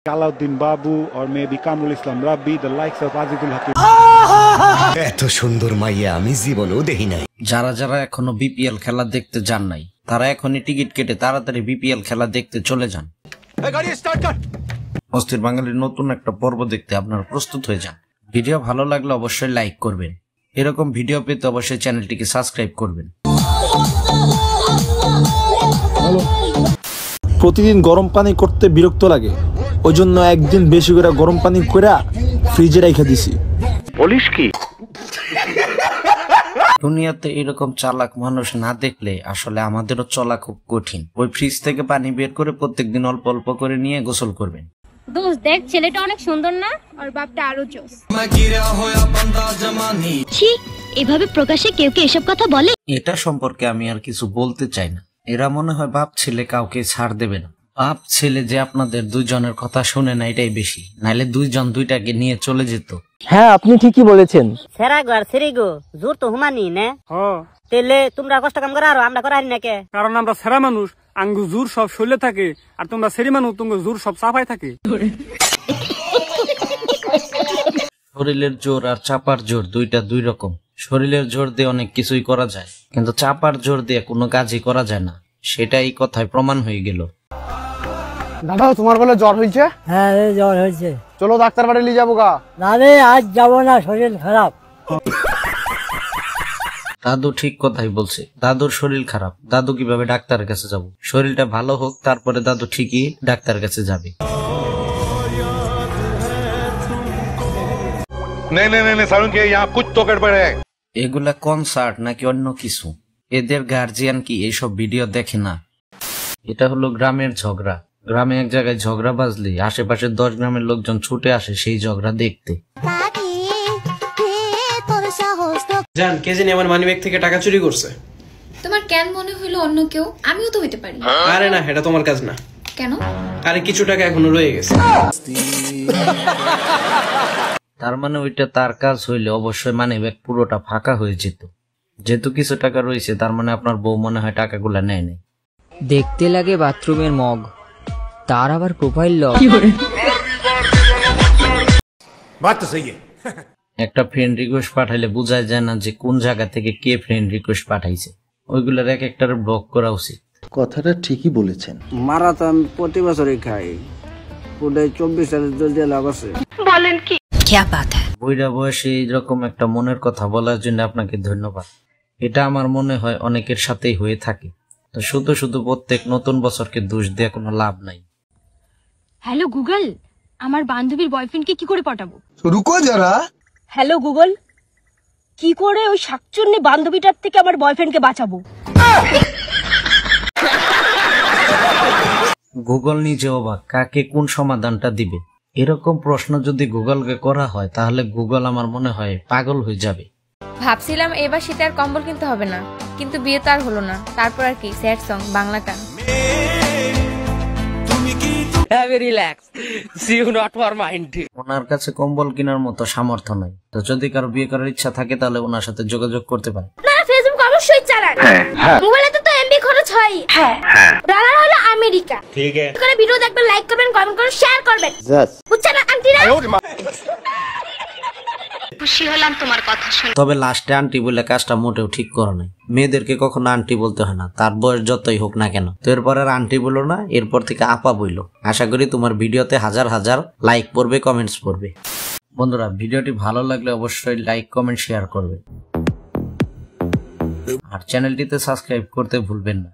Alauddin Babu or maybe Kamrul Islam Rabbi, the likes of Azizul Hakim. এত সুন্দর মাইয়া আমি জীবনেও দেখি নাই। যারা যারা এখনো বিপিএল খেলা দেখতে যান নাই তারা এখনই টিকিট কেটে তাড়াতাড়ি বিপিএল খেলা দেখতে চলে যান। অস্থির বাঙালির নতুন একটা পর্ব দেখতে আপনারা প্রস্তুত হয়ে যান। ভিডিও ভালো লাগলে অবশ্যই লাইক করবেন, এরকম ভিডিও পেতে অবশ্যই চ্যানেলটিকে সাবস্ক্রাইব করবেন। প্রতিদিন গরম পানি করতে বিরক্ত লাগে, ওই জন্য একদিন বেশি করে গরম পানি করে ফ্রিজে রেখে দিছি। বলিস কি? দুনিয়াতে এরকম চালাক মানুষ না দেখলে আসলে আমাদেরও চলা খুব কঠিন। ওই ফ্রিজ থেকে পানি বের করে প্রত্যেকদিন অল্প অল্প করে নিয়ে গোসল করবেন। দোস্ত দেখ, ছেলেটা অনেক সুন্দর না? আর বাপটা আরো জোস। ছি, এভাবে প্রকাশে কেউ কে এসব কথা বলে? এটা সম্পর্কে আমি আর কিছু বলতে চাই না। এরা মনে হয় বাপ ছেলে কাউকে ছাড় দেবে না। বাপ ছেলে যে আপনাদের দুইজনের কথা শুনে না এটাই বেশি, নাইলে দুইজন দুইটাকে নিয়ে চলে যেত। হ্যাঁ, আপনি ঠিকই বলেছেন। সেরা গো আর সেরি গো জোর তো হুমানি না। তেলে তোমরা কষ্ট কাম করা আর আমরা করাই না কে? কারণ আমরা সেরা মানুষ, আঙ্গু জোর সব শরীরে থাকে, আর তোমরা সেরি মানুষ, তোমার জোর সব চাপাই থাকে। শরীরের জোর আর চাপার জোর দুইটা দুই রকম। শরীরের জোর দিয়ে অনেক কিছুই করা যায়, কিন্তু চাপার জোর দিয়ে কোনো কাজই করা যায় না, সেটা এই কথায় প্রমাণ হয়ে গেল। দাদা, তোমার বলে জ্বর হয়েছে? হ্যাঁ জ্বর হয়েছে। চলো ডাক্তার বাড়ি নিয়ে যাবো গা। না রে, আজ যাবো না, শরীর খারাপ। দাদু ঠিক কথাই বলছে, দাদুর শরীর খারাপ, দাদু কিভাবে ডাক্তারের কাছে যাব? শরীরটা ভালো হোক, তারপরে দাদু ঠিকই ডাক্তারের কাছে যাবে। এগুলা কনসার্ট নাকি অন্য কিছু? এদের গার্জিয়ান কি এইসব ভিডিও দেখে না? এটা হলো গ্রামের ঝগড়া। গ্রামে এক জায়গায় ঝগড়া বাজলে আশেপাশে 10 গ্রামের লোকজন ছুটে আসে সেই ঝগড়া দেখতে। জান, কে জানি আমার মানিব্যাগ থেকে টাকা চুরি করছে। তোমার কেন মনে হইলো অন্য কেউ? আমিও তো হইতে পারি। আরে না, এটা তোমার কাজ না। কেন? আরে কিছু টাকা এখনো রয়ে গেছে। তার মানে ওইটা তার কাজ হইলে অবশ্যই মানিব্যাগ পুরোটা ফাঁকা হয়ে যেত। যেহেতু কিছু টাকা রয়েছে, তার মানে আপনার বউ মনে হয় টাকাগুলা নেয় নাই। দেখতে লাগে বাথরুমের মগ, তার আবার প্রোফাইল লক। একটা ফ্রেন্ড রিকোয়েস্ট পাঠাইলে বোঝা যায় না যে কোন জায়গা থেকে কে ফ্রেন্ড রিকোয়েস্ট পাঠাইছে। ওইগুলোর এক একটার ব্লক করা উচিত। কথাটা ঠিকই বলেছেন। মারা তো আমি প্রতি বছরই খাই, পুরো 24 লাভ আছে। বলেন কি? বুইড়া বয়সে এইরকম একটা মনের কথা বলার জন্য আপনাকে ধন্যবাদ। এটা আমার মনে হয় অনেকের সাথেই হয়ে থাকে। তো শুধু শুধু প্রত্যেক নতুন বছরকে দোষ দেওয়া কোনো লাভ নাই। হ্যালো গুগল, আমার বান্ধবীর বয়ফ্রেন্ডকে কি করে পটাবো? রুকো যারা। হ্যালো গুগল, কি করে ওই শাকচুন্নি বান্ধবীটার থেকে আমার বয়ফ্রেন্ডকে বাঁচাবো? গুগল নিজে অবাক, কাকে কোন সমাধানটা দিবে। এরকম প্রশ্ন যদি গুগলকে করা হয় তাহলে গুগল আমার মনে হয় পাগল হয়ে যাবে। ভাবছিলাম এবার শীতে আর কম্বল কিনতে হবে না, কিন্তু বিয়ে তো আর হলো না। তারপর আর কি, স্যাড সং, বাংলা গান। ওনার কাছে কম্বল কেনার মতো সামর্থ্য নাই, তো যদি কারো বিয়ে করার ইচ্ছা থাকে তাহলে ওনার সাথে যোগাযোগ করতে পারে। না, ফেসবুক অবশ্যই চালান। মোবাইলে তো এমবি খরচ হয়। ডলার হলো আমেরিকা। ঠিক আছে, করে ভিডিও দেখবেন, লাইক করবেন, কমেন্ট করবেন, শেয়ার করবেন। বুঝছেন আন্টিরা? খুশি হলাম তোমার কথা শুনে। তবে লাস্টে আন্টি বলে কাজটা মোটেও ঠিক করে নাই। মেয়েদেরকে কখনো আন্টি বলতে হয় না, তার বয়স যতই হোক না কেন। তো এরপর আর আন্টি বলো না, এরপর থেকে আপা বইলো। আশা করি তোমার ভিডিওতে হাজার হাজার লাইক পড়বে, কমেন্টস পড়বে। বন্ধুরা, ভিডিওটি ভালো লাগলে অবশ্যই লাইক, কমেন্ট, শেয়ার করবে, আর চ্যানেলটিতে সাবস্ক্রাইব করতে ভুলবেন না।